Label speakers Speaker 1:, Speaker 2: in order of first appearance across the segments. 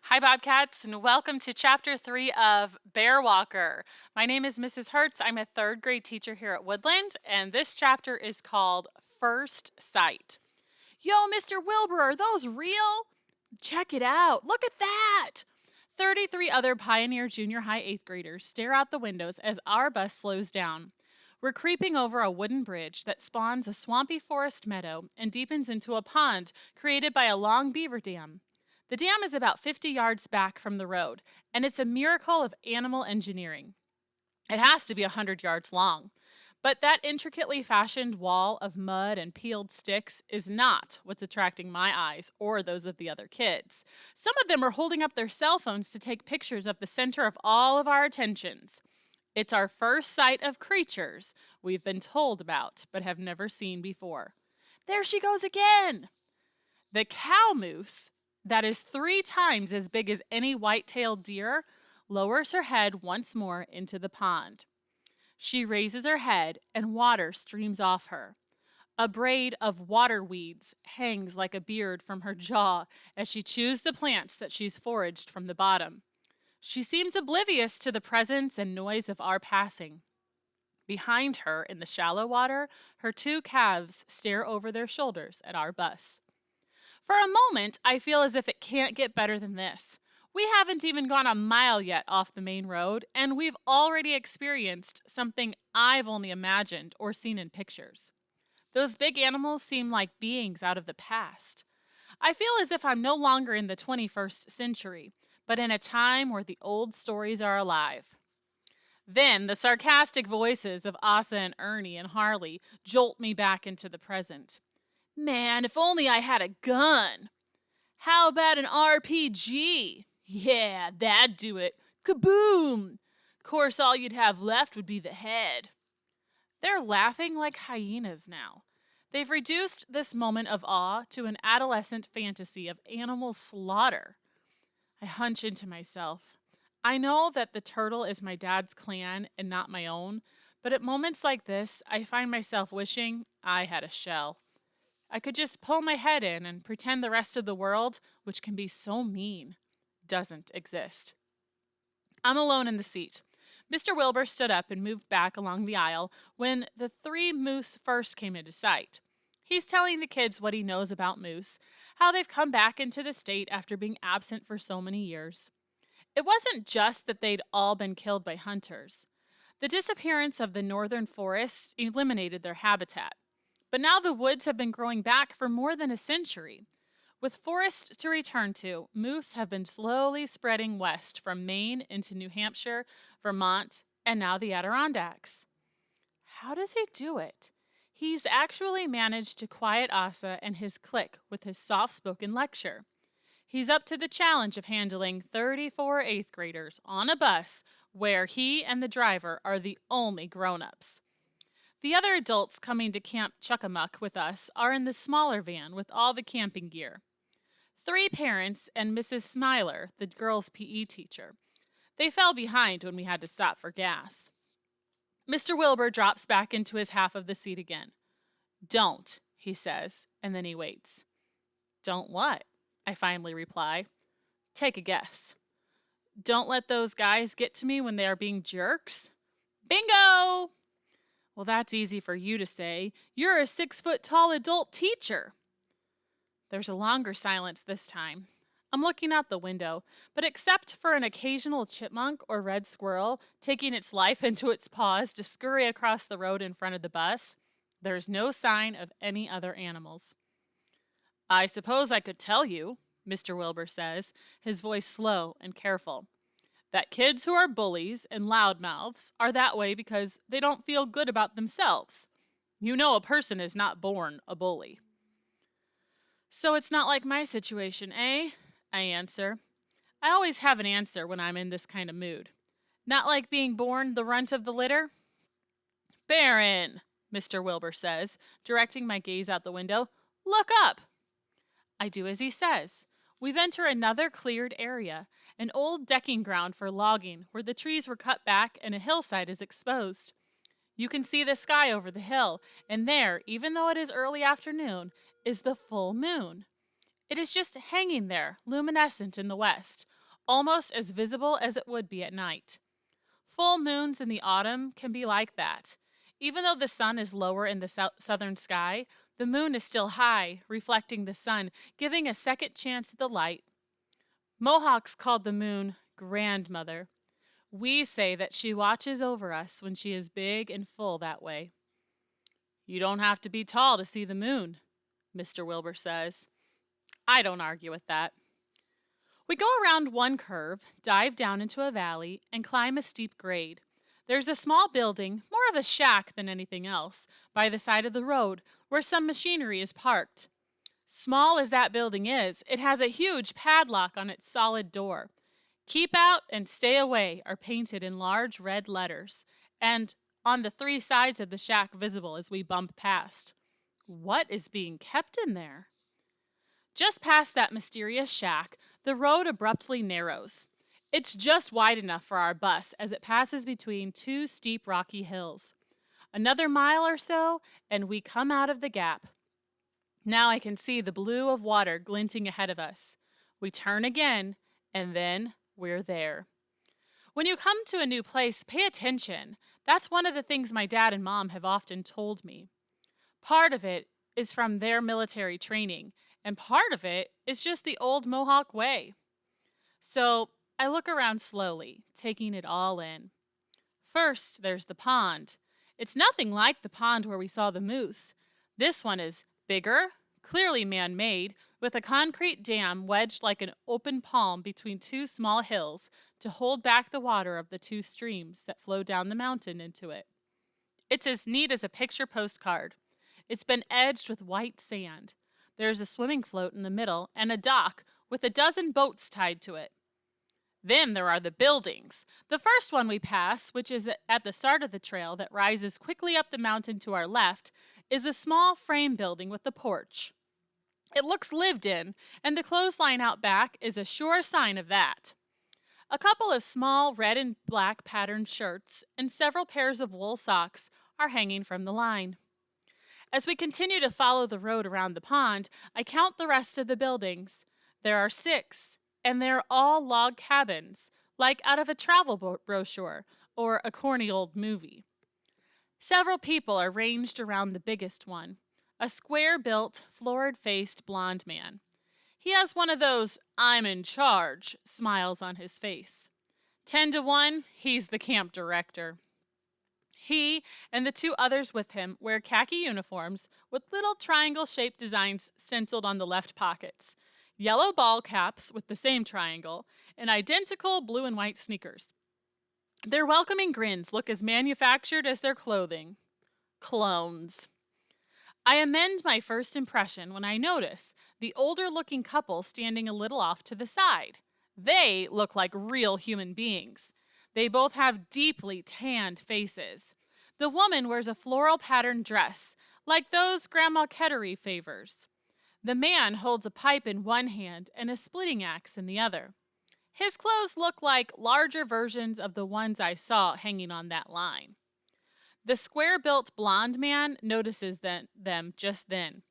Speaker 1: Hi, Bobcats, and welcome to Chapter 3 of Bearwalker. My name is Mrs. Hertz. I'm a third grade teacher here at Woodland, and this chapter is called First Sight. Yo, Mr. Wilbur, are those real? Check it out. Look at that! 33 other Pioneer Junior High 8th graders stare out the windows as our bus slows down. We're creeping over a wooden bridge that spawns a swampy forest meadow and deepens into a pond created by a long beaver dam. The dam is about 50 yards back from the road, and it's a miracle of animal engineering. It has to be 100 yards long. But that intricately fashioned wall of mud and peeled sticks is not what's attracting my eyes or those of the other kids. Some of them are holding up their cell phones to take pictures of the center of all of our attentions. It's our first sight of creatures we've been told about but have never seen before. There she goes again! The cow moose, that is 3 times as big as any white-tailed deer, lowers her head once more into the pond. She raises her head and water streams off her. A braid of water weeds hangs like a beard from her jaw as she chews the plants that she's foraged from the bottom. She seems oblivious to the presence and noise of our passing. Behind her, in the shallow water, her 2 calves stare over their shoulders at our bus. For a moment, I feel as if it can't get better than this. We haven't even gone a mile yet off the main road, and we've already experienced something I've only imagined or seen in pictures. Those big animals seem like beings out of the past. I feel as if I'm no longer in the 21st century, but in a time where the old stories are alive. Then the sarcastic voices of Asa and Ernie and Harley jolt me back into the present. Man, if only I had a gun. How about an RPG? Yeah, that'd do it. Kaboom! Course, all you'd have left would be the head. They're laughing like hyenas now. They've reduced this moment of awe to an adolescent fantasy of animal slaughter. I hunch into myself. I know that the turtle is my dad's clan and not my own, but at moments like this, I find myself wishing I had a shell. I could just pull my head in and pretend the rest of the world, which can be so mean, doesn't exist. I'm alone in the seat. Mr. Wilbur stood up and moved back along the aisle when the 3 moose first came into sight. He's telling the kids what he knows about moose, how they've come back into the state after being absent for so many years. It wasn't just that they'd all been killed by hunters. The disappearance of the northern forests eliminated their habitat. But now the woods have been growing back for more than a century. With forests to return to, moose have been slowly spreading west from Maine into New Hampshire, Vermont, and now the Adirondacks. How does he do it? He's actually managed to quiet Asa and his clique with his soft-spoken lecture. He's up to the challenge of handling 34 8th graders on a bus where he and the driver are the only grown-ups. The other adults coming to Camp Chuckamuck with us are in the smaller van with all the camping gear. 3 parents and Mrs. Smiler, the girls' PE teacher. They fell behind when we had to stop for gas. Mr. Wilbur drops back into his half of the seat again. Don't, he says, and then he waits. Don't what? I finally reply. Take a guess. Don't let those guys get to me when they are being jerks? Bingo! Well, that's easy for you to say. You're a 6-foot-tall adult teacher. There's a longer silence this time. I'm looking out the window, but except for an occasional chipmunk or red squirrel taking its life into its paws to scurry across the road in front of the bus, there's no sign of any other animals. I suppose I could tell you, Mr. Wilbur says, his voice slow and careful, that kids who are bullies and loudmouths are that way because they don't feel good about themselves. You know a person is not born a bully. So it's not like my situation, eh? I answer. I always have an answer when I'm in this kind of mood. Not like being born the runt of the litter? Barren, Mr. Wilbur says, directing my gaze out the window. Look up! I do as he says. We enter another cleared area, an old decking ground for logging where the trees were cut back and a hillside is exposed. You can see the sky over the hill, and there, even though it is early afternoon, is the full moon. It is just hanging there, luminescent in the west, almost as visible as it would be at night. Full moons in the autumn can be like that. Even though the sun is lower in the southern sky, the moon is still high, reflecting the sun, giving a second chance at the light. Mohawks called the moon grandmother. We say that she watches over us when she is big and full that way. You don't have to be tall to see the moon, Mr. Wilbur says. I don't argue with that. We go around one curve, dive down into a valley, and climb a steep grade. There's a small building, more of a shack than anything else, by the side of the road where some machinery is parked. Small as that building is, it has a huge padlock on its solid door. Keep out and stay away are painted in large red letters, and on the three sides of the shack visible as we bump past. What is being kept in there? Just past that mysterious shack, the road abruptly narrows. It's just wide enough for our bus as it passes between two steep rocky hills. Another mile or so, and we come out of the gap. Now I can see the blue of water glinting ahead of us. We turn again, and then we're there. When you come to a new place, pay attention. That's one of the things my dad and mom have often told me. Part of it is from their military training, and part of it is just the old Mohawk way. So I look around slowly, taking it all in. First, there's the pond. It's nothing like the pond where we saw the moose. This one is bigger, clearly man-made, with a concrete dam wedged like an open palm between two small hills to hold back the water of the two streams that flow down the mountain into it. It's as neat as a picture postcard. It's been edged with white sand. There's a swimming float in the middle and a dock with a dozen boats tied to it. Then there are the buildings. The first one we pass, which is at the start of the trail that rises quickly up the mountain to our left, is a small frame building with a porch. It looks lived in, and the clothesline out back is a sure sign of that. A couple of small red and black patterned shirts and several pairs of wool socks are hanging from the line. As we continue to follow the road around the pond, I count the rest of the buildings. There are 6, and they're all log cabins, like out of a travel brochure or a corny old movie. Several people are ranged around the biggest one, a square-built, florid-faced blond man. He has one of those "I'm in charge" smiles on his face. 10 to 1, he's the camp director. He and the 2 others with him wear khaki uniforms with little triangle-shaped designs stenciled on the left pockets, yellow ball caps with the same triangle, and identical blue and white sneakers. Their welcoming grins look as manufactured as their clothing. Clones. I amend my first impression when I notice the older-looking couple standing a little off to the side. They look like real human beings. They both have deeply tanned faces. The woman wears a floral-patterned dress, like those Grandma Kettery favors. The man holds a pipe in one hand and a splitting axe in the other. His clothes look like larger versions of the ones I saw hanging on that line. The square-built blond man notices them just then.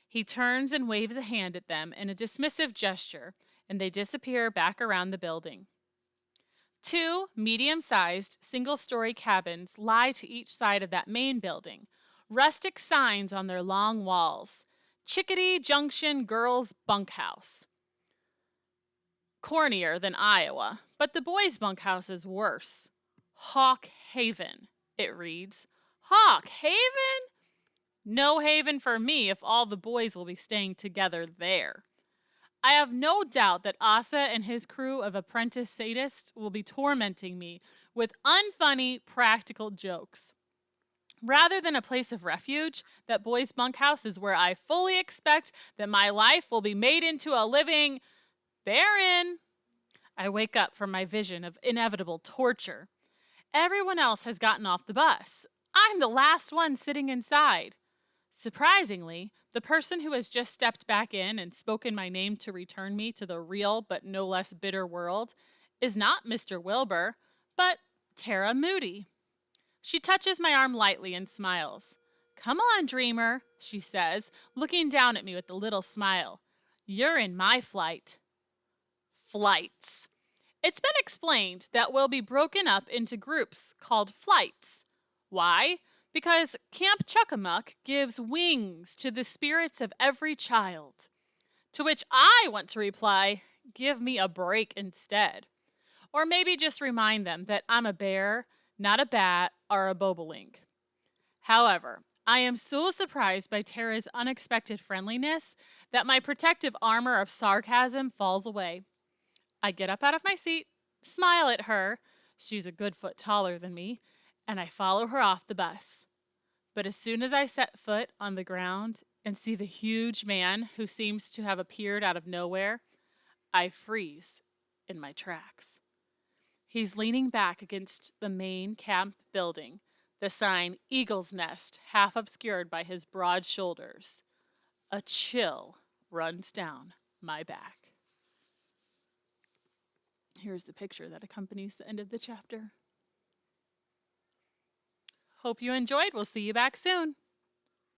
Speaker 1: He turns and waves a hand at them in a dismissive gesture, and they disappear back around the building. 2 medium-sized, single-story cabins lie to each side of that main building, rustic signs on their long walls. Chickadee Junction Girls Bunkhouse. Cornier than Iowa, but the boys' bunkhouse is worse. Hawk Haven, it reads. Hawk Haven? No haven for me if all the boys will be staying together there. I have no doubt that Asa and his crew of apprentice sadists will be tormenting me with unfunny practical jokes. Rather than a place of refuge, that boys' bunkhouse is where I fully expect that my life will be made into a living barren. I wake up from my vision of inevitable torture. Everyone else has gotten off the bus. I'm the last one sitting inside. Surprisingly, the person who has just stepped back in and spoken my name to return me to the real but no less bitter world is not Mr. Wilbur, but Tara Moody. She touches my arm lightly and smiles. Come on, dreamer, she says, looking down at me with a little smile. You're in my flight. Flights. It's been explained that we'll be broken up into groups called flights. Why? Because Camp Chuckamuck gives wings to the spirits of every child. To which I want to reply, give me a break instead. Or maybe just remind them that I'm a bear, not a bat or a bobolink. However, I am so surprised by Tara's unexpected friendliness that my protective armor of sarcasm falls away. I get up out of my seat, smile at her, she's a good foot taller than me, and I follow her off the bus. But as soon as I set foot on the ground and see the huge man who seems to have appeared out of nowhere, I freeze in my tracks. He's leaning back against the main camp building, the sign Eagle's Nest half obscured by his broad shoulders. A chill runs down my back. Here's the picture that accompanies the end of the chapter. Hope you enjoyed. We'll see you back soon.